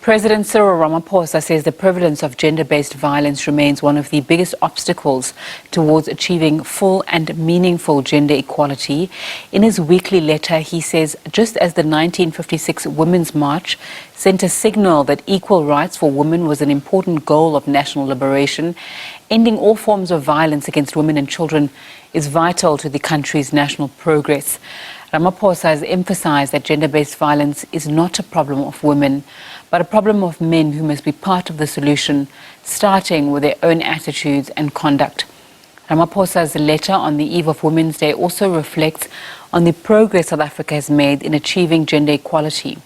President Cyril Ramaphosa says the prevalence of gender-based violence remains one of the biggest obstacles towards achieving full and meaningful gender equality. In his weekly letter, he says just as the 1956 Women's March sent a signal that equal rights for women was an important goal of national liberation, ending all forms of violence against women and children is vital to the country's national progress. Ramaphosa has emphasized that gender-based violence is not a problem of women, but a problem of men who must be part of the solution, starting with their own attitudes and conduct. Ramaphosa's letter on the eve of Women's Day also reflects on the progress South Africa has made in achieving gender equality,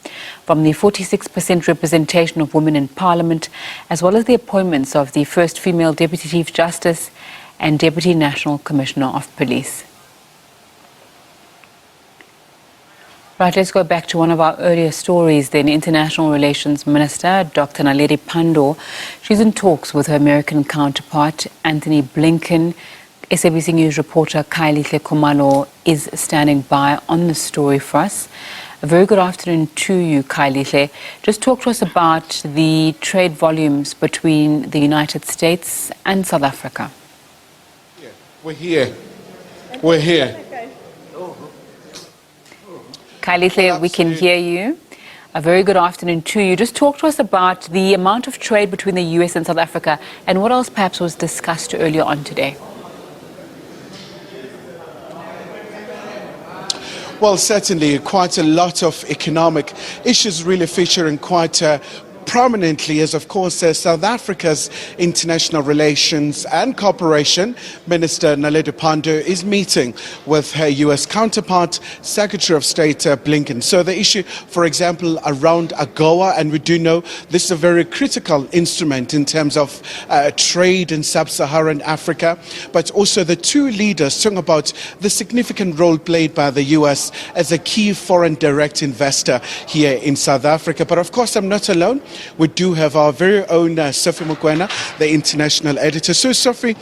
from the 46% representation of women in Parliament, as well as the appointments of the first female Deputy Chief Justice and Deputy National Commissioner of Police. Right, let's go back to one of our earlier stories then. International Relations Minister Dr. Naledi Pandor, she's in talks with her American counterpart Antony Blinken. SABC News reporter Khayelihle Khumalo is standing by on the story for us. A very good afternoon to you, Khayelihle. Just talk to us about the trade volumes between the United States and South Africa. Yeah, we're here. We're here. Khayelihle, we can hear you. A very good afternoon to you. Just talk to us about the amount of trade between the US and South Africa and what else perhaps was discussed earlier on today. Well, certainly quite a lot of economic issues really featuring quite prominently as, of course, South Africa's International Relations and Cooperation Minister Naledi Pandor is meeting with her US counterpart, Secretary of State Blinken. So the issue, for example, around AGOA, and we do know this is a very critical instrument in terms of trade in sub-Saharan Africa, but also the two leaders talking about the significant role played by the US as a key foreign direct investor here in South Africa. But of course, I'm not alone. We do have our very own Sophie Mokoena, the international editor. So, Sophie,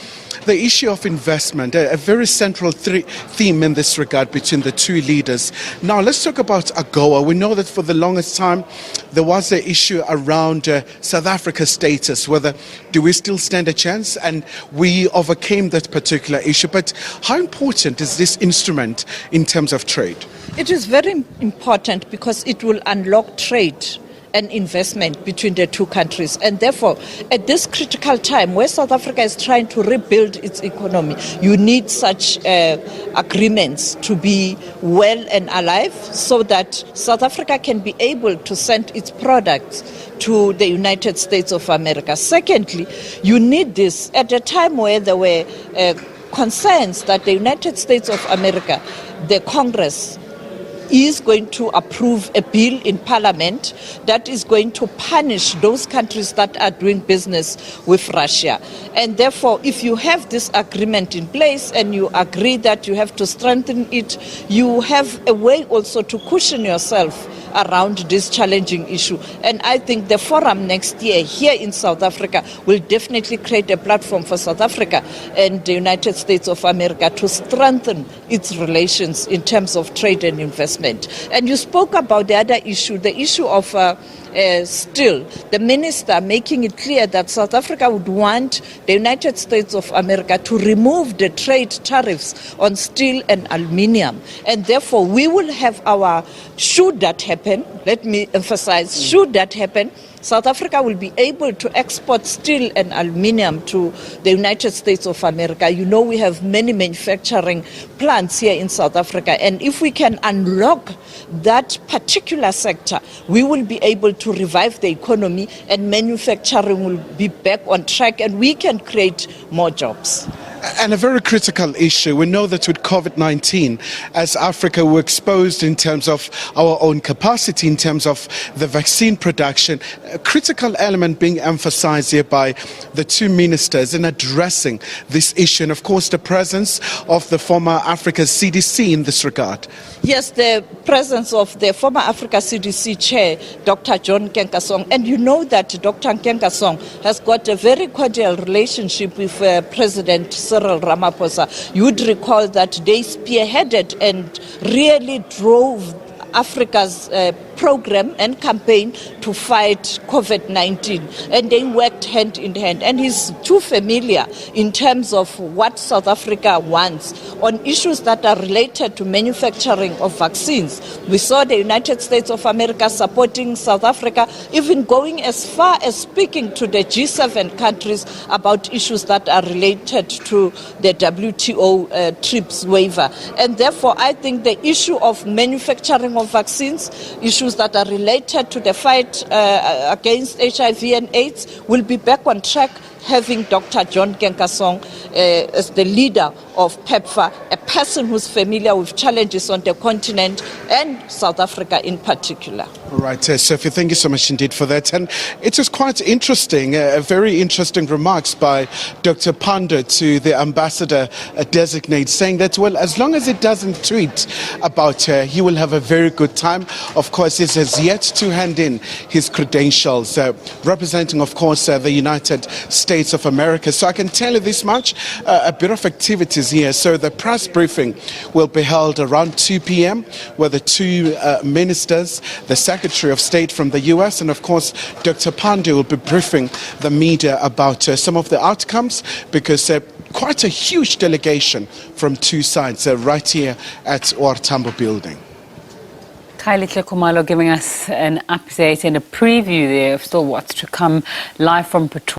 the issue of investment, a very central theme in this regard between the two leaders. Now, let's talk about AGOA. We know that for the longest time, there was an issue around South Africa's status, whether do we still stand a chance, and we overcame that particular issue. But how important is this instrument in terms of trade? It is very important because it will unlock trade and investment between the two countries. And therefore, at this critical time where South Africa is trying to rebuild its economy, you need such agreements to be well and alive so that South Africa can be able to send its products to the United States of America. Secondly, you need this at a time where there were concerns that the United States of America, the Congress, is going to approve a bill in Parliament that is going to punish those countries that are doing business with Russia. And therefore, if you have this agreement in place and you agree that you have to strengthen it, you have a way also to cushion yourself around this challenging issue. And I think the forum next year here in South Africa will definitely create a platform for South Africa and the United States of America to strengthen its relations in terms of trade and investment. And you spoke about the other issue, the issue of steel. The minister making it clear that South Africa would want the United States of America to remove the trade tariffs on steel and aluminium. And therefore, we will have our, should that happen, let me emphasize, should that happen, South Africa will be able to export steel and aluminium to the United States of America. You know, we have many manufacturing plants here in South Africa. And if we can unlock that particular sector, we will be able to revive the economy and manufacturing will be back on track and we can create more jobs. And a very critical issue. We know that with COVID-19, as Africa, we're exposed in terms of our own capacity, in terms of the vaccine production. A critical element being emphasized here by the two ministers in addressing this issue. And of course, the presence of the former Africa CDC in this regard. Yes, the presence of the former Africa CDC chair, Dr. John Nkengasong. And you know that Dr. Nkengasong has got a very cordial relationship with President Cyril Ramaphosa. You would recall that they spearheaded and really drove Africa's program and campaign to fight COVID-19, and they worked hand in hand. And he's too familiar in terms of what South Africa wants on issues that are related to manufacturing of vaccines. We saw the United States of America supporting South Africa, even going as far as speaking to the G7 countries about issues that are related to the WTO TRIPS waiver. And therefore, I think the issue of manufacturing of vaccines, issues that are related to the fight against HIV and AIDS, will be back on track, having Dr. John Kenkasong as the leader of PEPFAR, a person who's familiar with challenges on the continent and South Africa in particular. All right, Sophie, thank you so much indeed for that. And it was quite interesting, very interesting remarks by Dr. Pandor to the ambassador designate, saying that, well, as long as he doesn't tweet about her, he will have a very good time. Of course, he has yet to hand in his credentials, representing, of course, the United States of America. So I can tell you this much, a bit of activities here. So the press briefing will be held around 2 p.m. where the two ministers, the Secretary of State from the US, and of course Dr. Pandor will be briefing the media about some of the outcomes, because quite a huge delegation from two sides right here at OR Tambo building. Khayelihle Khumalo giving us an update and a preview there of still what's to come live from Pretoria.